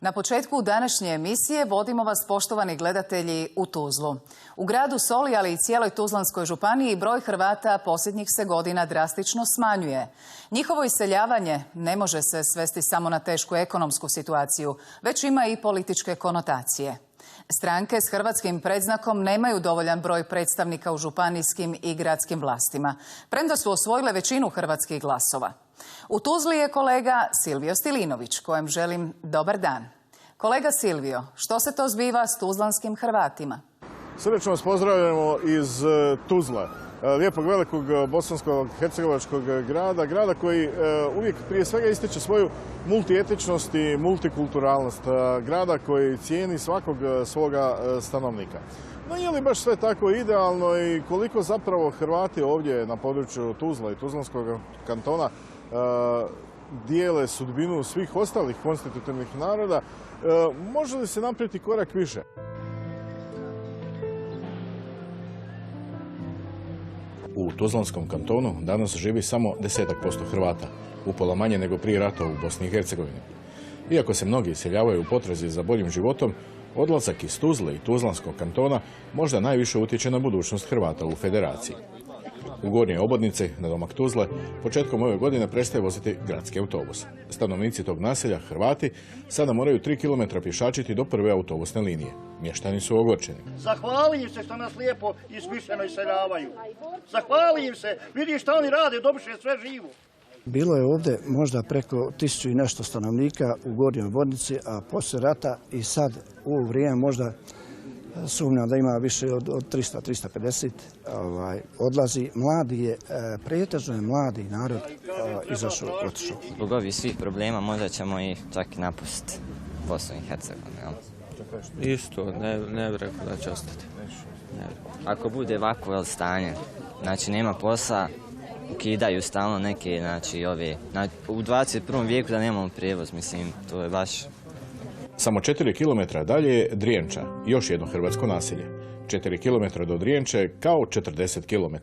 Na početku današnje emisije vodimo vas, poštovani gledatelji, u Tuzlu. U gradu Soli, ali i cijeloj Tuzlanskoj županiji, broj Hrvata posljednjih se godina drastično smanjuje. Njihovo iseljavanje ne može se svesti samo na tešku ekonomsku situaciju, već ima i političke konotacije. Stranke s hrvatskim predznakom nemaju dovoljan broj predstavnika u županijskim i gradskim vlastima, premda su osvojile većinu hrvatskih glasova. U Tuzli je kolega Silvio Stilinović, kojem želim dobar dan. Kolega Silvio, što se to zbiva s tuzlanskim Hrvatima? Srdečno vas pozdravljamo iz Tuzla, lijepog velikog bosanskog hercegovačkog grada koji uvijek prije svega ističe svoju multietičnost i multikulturalnost, grada koji cijeni svakog svoga stanovnika. No je li baš sve tako idealno i koliko zapravo Hrvati ovdje na području Tuzla i Tuzlanskog kantona dijele sudbinu svih ostalih konstitutivnih naroda, može li se napraviti korak više? U Tuzlanskom kantonu danas živi samo 10% Hrvata, upola manje nego prije rata u Bosni i Hercegovini. Iako se mnogi iseljavaju u potrazi za boljim životom, odlazak iz Tuzle i Tuzlanskog kantona možda najviše utječe na budućnost Hrvata u federaciji. U Gornjoj Obodnici, na domak Tuzle, početkom ove godine prestaje voziti gradski autobus. Stanovnici tog naselja, Hrvati, sada moraju 3 km pješačiti do prve autobusne linije. Mještani su ogorčeni. Zahvali im se što nas lijepo i smišljeno iseljavaju. Zahvali im se, vidi što oni rade, dobiše sve živo. Bilo je ovdje možda preko 1000 i nešto stanovnika u Gornjoj Obodnici, a poslije rata i sad u ovo vrijeme možda sumnjam da ima više od 300-350 odlazi. Mladi je, pretežno je mladi narod izašao, otišao. Zbog ovih svih problema možda ćemo i čak i napustiti Bosnu i Hercegovinu. Isto, ne bih rekao da će ostati. Ako bude ovako stanje, znači nema posla, ukidaju stalno neke, znači u 21. vijeku da nemamo prijevoz, mislim, to je baš... Samo 4 km dalje je Drijenča, još jedno hrvatsko naselje. 4 km do Drijenče kao 40 km.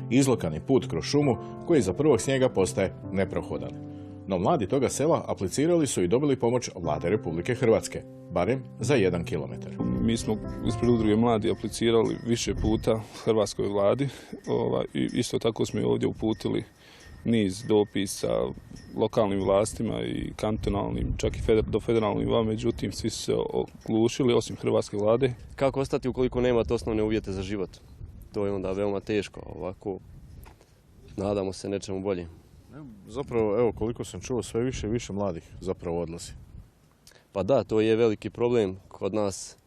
Izlokani put kroz šumu koji za prvog snijega postaje neprohodan. No mladi toga sela aplicirali su i dobili pomoć Vlade Republike Hrvatske, barem za 1 km. Mi smo ispred udruge mladi aplicirali više puta hrvatskoj vladi i isto tako smo i ovdje uputili niz dopisa lokalnim vlastima i kantonalnim, čak i do federalnim vlada, međutim svi su se oglušili osim hrvatske vlade. Kako ostati ukoliko nemate osnovne uvjete za život? To je onda veoma teško, ovako nadamo se nečemu bolje. Zapravo, evo, koliko sam čuo, sve više i više mladih zapravo odlazi. Pa da, to je veliki problem kod nas,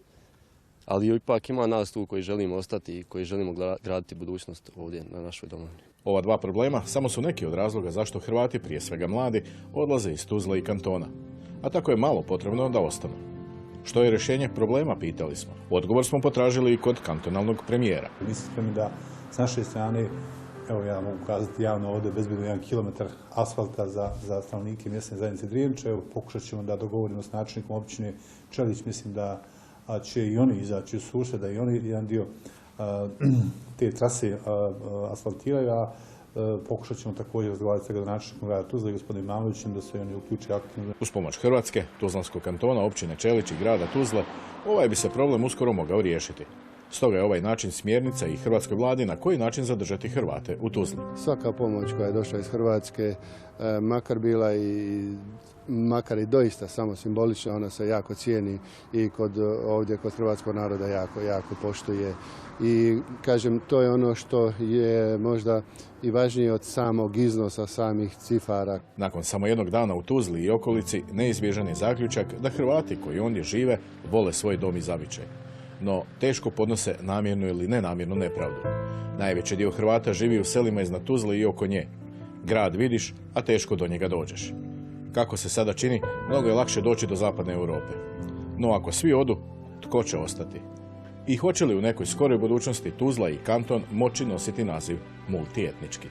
ali ipak ima nas tu koji želimo ostati i koji želimo graditi budućnost ovdje na našoj domovini. Ova dva problema samo su neki od razloga zašto Hrvati, prije svega mladi, odlaze iz Tuzle i kantona. A tako je malo potrebno da ostanu. Što je rješenje problema, pitali smo. Odgovor smo potražili i kod kantonalnog premijera. Mislim da s naše strane, evo ja mogu kazati javno ovdje, bezbedno 1 km asfalta za stanovnike mjesne zajednice Drijenče. Evo, pokušat ćemo da dogovorimo s načelnikom općine Čelić. Mislim da će i oni izaći u susret, da i oni jedan dio te trase asfaltiraju, a pokušat ćemo također razgovarati sa gradonačelnikom grada Tuzla i gospodinom Mavlovićem da se oni uključe aktivno. Uz pomoć Hrvatske, Tuzlanskog kantona, općine Čelić i grada Tuzla, ovaj bi se problem uskoro mogao riješiti. Stoga je ovaj način smjernica i hrvatskoj vladi na koji način zadržati Hrvate u Tuzli. Svaka pomoć koja je došla iz Hrvatske, makar i doista samo simbolična, ona se jako cijeni i ovdje kod hrvatskog naroda jako poštuje. I kažem, to je ono što je možda i važnije od samog iznosa, samih cifara. Nakon samo jednog dana u Tuzli i okolici, neizbježan je zaključak da Hrvati koji ondje žive vole svoj dom i zavičaj. No teško podnose namjernu ili nenamjernu nepravdu. Najveći dio Hrvata živi u selima iznad Tuzle i oko nje. Grad vidiš, a teško do njega dođeš. Kako se sada čini, mnogo je lakše doći do zapadne Europe. No ako svi odu, tko će ostati? I hoće li u nekoj skoroj budućnosti Tuzla i kanton moći nositi naziv multietnički?